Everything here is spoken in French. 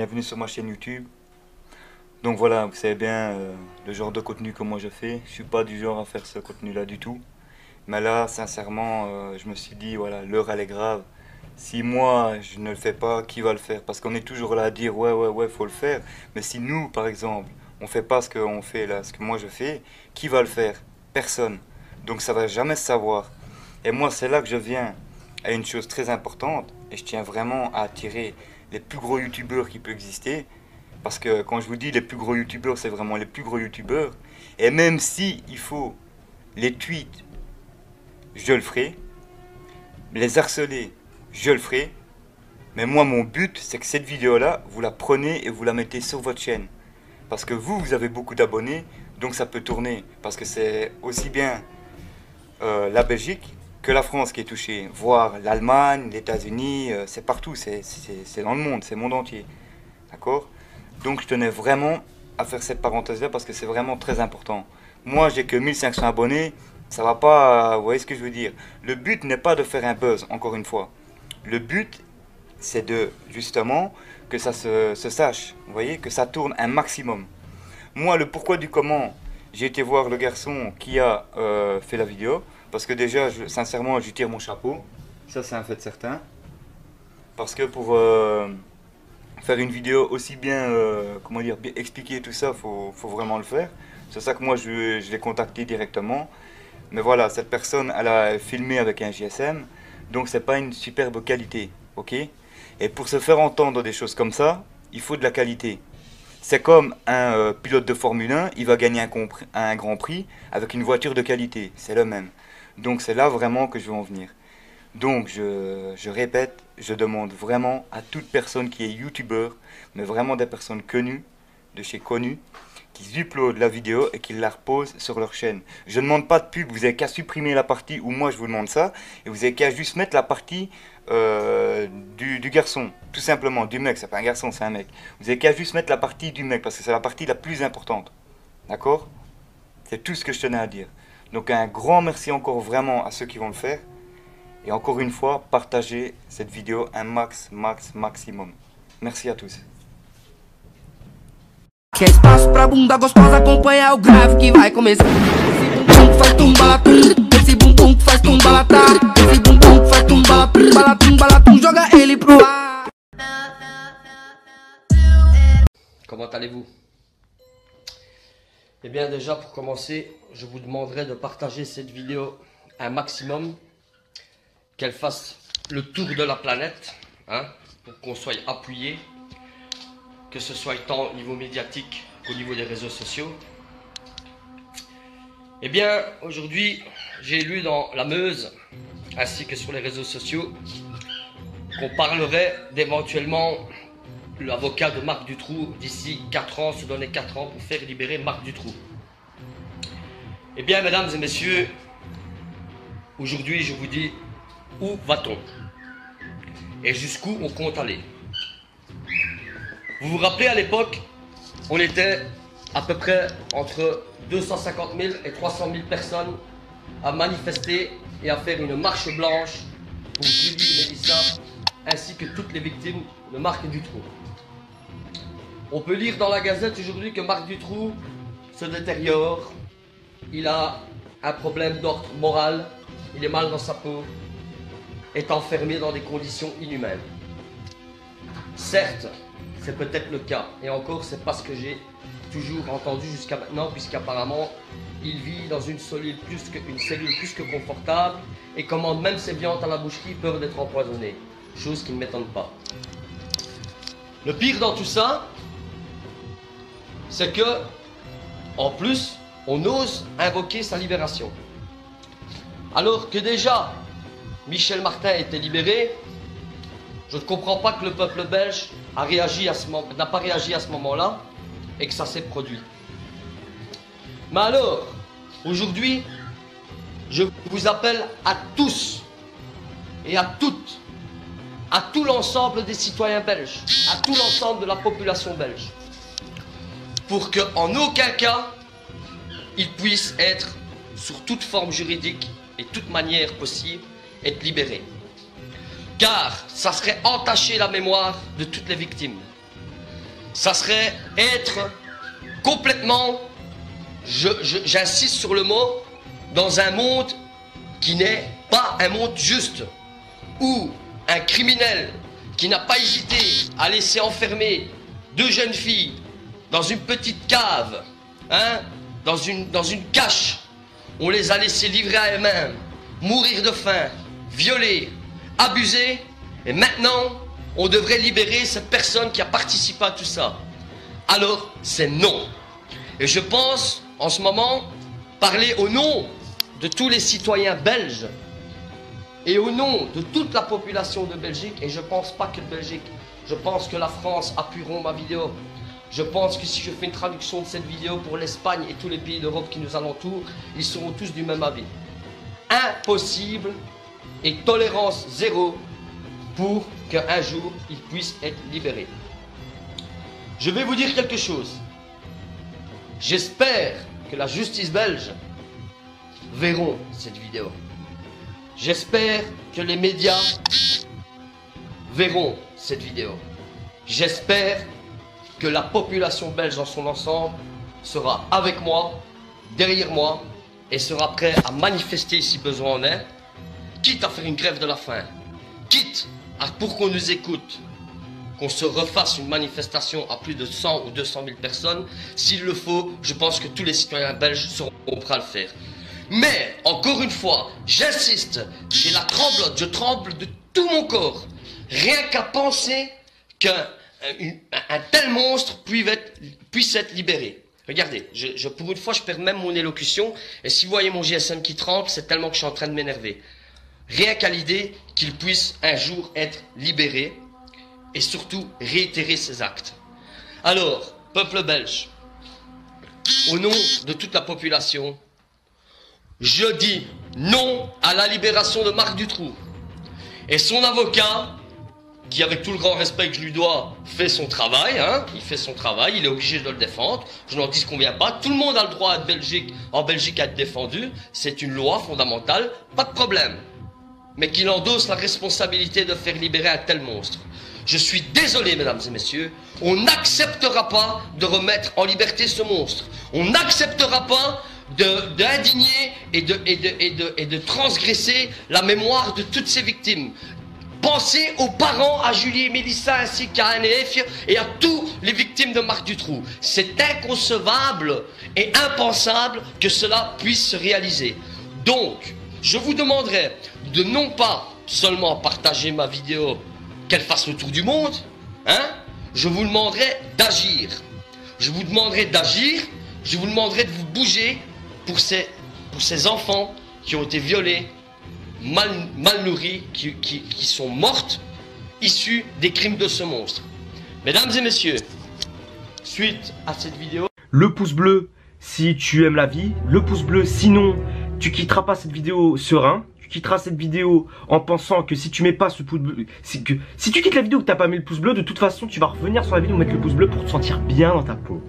bienvenue sur ma chaîne YouTube. Donc voilà, vous savez bien le genre de contenu que moi je fais. Je suis pas du genre à faire ce contenu-là du tout. Mais là, sincèrement, je me suis dit, voilà, l'heure elle est grave. Si moi je ne le fais pas, qui va le faire? Parce qu'on est toujours là à dire, ouais, faut le faire. Mais si nous, par exemple, on fait pas ce qu'on fait là, ce que moi je fais, qui va le faire? Personne. Donc ça va jamais se savoir. Et moi, c'est là que je viens à une chose très importante. Et je tiens vraiment à attirer les plus gros youtubeurs qui peuvent exister. Parce que quand je vous dis les plus gros youtubeurs, c'est vraiment les plus gros youtubeurs. Et même si il faut les tweets, je le ferai. Les harceler, je le ferai. Mais moi, mon but, c'est que cette vidéo-là, vous la prenez et vous la mettez sur votre chaîne. Parce que vous avez beaucoup d'abonnés, donc ça peut tourner. Parce que c'est aussi bien la Belgique que la France qui est touchée. Voire l'Allemagne, les États-Unis, c'est partout, c'est dans le monde, c'est le monde entier. D'accord? Donc je tenais vraiment à faire cette parenthèse-là parce que c'est vraiment très important. Moi, j'ai que 1500 abonnés, ça va pas, vous voyez ce que je veux dire. Le but n'est pas de faire un buzz, encore une fois. Le but, c'est de, justement, que ça se sache, vous voyez, que ça tourne un maximum. Moi, le pourquoi du comment, j'ai été voir le garçon qui a fait la vidéo, parce que déjà, sincèrement, je lui tire mon chapeau. Ça, c'est un fait certain. Parce que pour faire une vidéo aussi bien, comment dire, bien expliquer tout ça, faut vraiment le faire. C'est ça que moi, je l'ai contacté directement. Mais voilà, cette personne, elle a filmé avec un GSM, donc c'est pas une superbe qualité, ok? Et pour se faire entendre des choses comme ça, il faut de la qualité. C'est comme un pilote de Formule 1, il va gagner un grand prix avec une voiture de qualité, c'est le même. Donc c'est là vraiment que je veux en venir. Donc je répète, je demande vraiment à toute personne qui est youtubeur, mais vraiment des personnes connues, de chez connues, qu'ils uploadent la vidéo et qu'ils la reposent sur leur chaîne. Je ne demande pas de pub, vous n'avez qu'à supprimer la partie où moi je vous demande ça, et vous n'avez qu'à juste mettre la partie du garçon, tout simplement, du mec, c'est pas un garçon, c'est un mec. Vous n'avez qu'à juste mettre la partie du mec, parce que c'est la partie la plus importante. D'accord? C'est tout ce que je tenais à dire. Donc un grand merci encore vraiment à ceux qui vont le faire. Et encore une fois, partagez cette vidéo un maximum. Merci à tous. Quer espaço pra bunda gostosa acompanhar o grave que vai começar. Esse bumbum que faz tumbalatum, esse bumbum que faz tumbalatar, esse bumbum que faz tumbalatum, balatum, balatum, joga ele pro ar. Comment allez-vous? Eh bien déjà pour commencer, je vous demanderai de partager cette vidéo un maximum, qu'elle fasse le tour de la planète, hein, pour qu'on soit appuyé, que ce soit tant au niveau médiatique qu'au niveau des réseaux sociaux. Eh bien aujourd'hui, j'ai lu dans la Meuse, ainsi que sur les réseaux sociaux, qu'on parlerait d'éventuellement l'avocat de Marc Dutroux d'ici 4 ans, se donner 4 ans pour faire libérer Marc Dutroux. Eh bien, mesdames et messieurs, aujourd'hui, je vous dis, où va-t-on? Et jusqu'où on compte aller? Vous vous rappelez, à l'époque, on était à peu près entre 250 000 et 300 000 personnes à manifester et à faire une marche blanche pour Julie Mélissa, ainsi que toutes les victimes de Marc Dutroux. On peut lire dans la Gazette aujourd'hui que Marc Dutroux se détériore, il a un problème d'ordre moral, il est mal dans sa peau, est enfermé dans des conditions inhumaines. Certes, c'est peut-être le cas, et encore c'est pas ce que j'ai toujours entendu jusqu'à maintenant, puisqu'apparemment il vit dans une cellule plus que confortable et commande même ses viandes à la boucherie, peur d'être empoisonné, chose qui ne m'étonne pas. Le pire dans tout ça, c'est que, en plus, on ose invoquer sa libération. Alors que déjà, Michel Martin était libéré, je ne comprends pas que le peuple belge n'a pas réagi à ce moment-là et que ça s'est produit. Mais alors, aujourd'hui, je vous appelle à tous et à toutes, à tout l'ensemble des citoyens belges, à tout l'ensemble de la population belge, pour qu'en aucun cas, il puisse être, sous toute forme juridique et toute manière possible, être libéré. Car ça serait entacher la mémoire de toutes les victimes. ça serait être complètement, j'insiste sur le mot, dans un monde qui n'est pas un monde juste, où un criminel qui n'a pas hésité à laisser enfermer 2 jeunes filles dans une petite cave, hein, dans une cache, on les a laissées livrer à elles-mêmes, mourir de faim, violer, abuser, et maintenant on devrait libérer cette personne qui a participé à tout ça. Alors c'est non. Et je pense en ce moment parler au nom de tous les citoyens belges et au nom de toute la population de Belgique, et je pense pas que de Belgique, je pense que la France appuieront ma vidéo. Je pense que si je fais une traduction de cette vidéo pour l'Espagne et tous les pays d'Europe qui nous alentourent, ils seront tous du même avis. Impossible et tolérance zéro pour qu'un jour ils puissent être libérés. Je vais vous dire quelque chose. J'espère que la justice belge verront cette vidéo. J'espère que les médias verront cette vidéo. J'espère que la population belge dans son ensemble sera avec moi, derrière moi, et sera prêt à manifester si besoin en est, quitte à faire une grève de la faim, quitte à, pour qu'on nous écoute, qu'on se refasse une manifestation à plus de 100 ou 200 000 personnes. S'il le faut, je pense que tous les citoyens belges seront prêts à le faire. Mais, encore une fois, j'insiste, j'ai la tremblote, je tremble de tout mon corps, rien qu'à penser qu'un tel monstre puisse être libéré. Regardez, pour une fois, je perds même mon élocution, et si vous voyez mon GSM qui tremble, c'est tellement que je suis en train de m'énerver. Rien qu'à l'idée qu'il puisse un jour être libéré, et surtout réitérer ses actes. Alors, peuple belge, au nom de toute la population, je dis non à la libération de Marc Dutroux. Et son avocat, qui avec tout le grand respect que je lui dois, fait son travail, hein, il fait son travail, il est obligé de le défendre, je n'en disconviens pas, tout le monde a le droit en Belgique à être défendu, c'est une loi fondamentale, pas de problème. Mais qu'il endosse la responsabilité de faire libérer un tel monstre. Je suis désolé, mesdames et messieurs, on n'acceptera pas de remettre en liberté ce monstre. On n'acceptera pas d'indigner et de transgresser la mémoire de toutes ces victimes. Pensez aux parents, à Julie et Mélissa, ainsi qu'à Anne et Efia, et à tous les victimes de Marc Dutroux. C'est inconcevable et impensable que cela puisse se réaliser. Donc, je vous demanderai de non pas seulement partager ma vidéo, qu'elle fasse le tour du monde, hein, je vous demanderai d'agir. Je vous demanderai d'agir, je vous demanderai de vous bouger pour ces enfants qui ont été violés, mal nourris, qui sont mortes, issus des crimes de ce monstre. Mesdames et messieurs, suite à cette vidéo... Le pouce bleu si tu aimes la vie, le pouce bleu sinon tu quitteras pas cette vidéo serein. Tu quitteras cette vidéo en pensant que si tu mets pas ce pouce bleu, si tu quittes la vidéo que t'as pas mis le pouce bleu, de toute façon tu vas revenir sur la vidéo mettre le pouce bleu pour te sentir bien dans ta peau.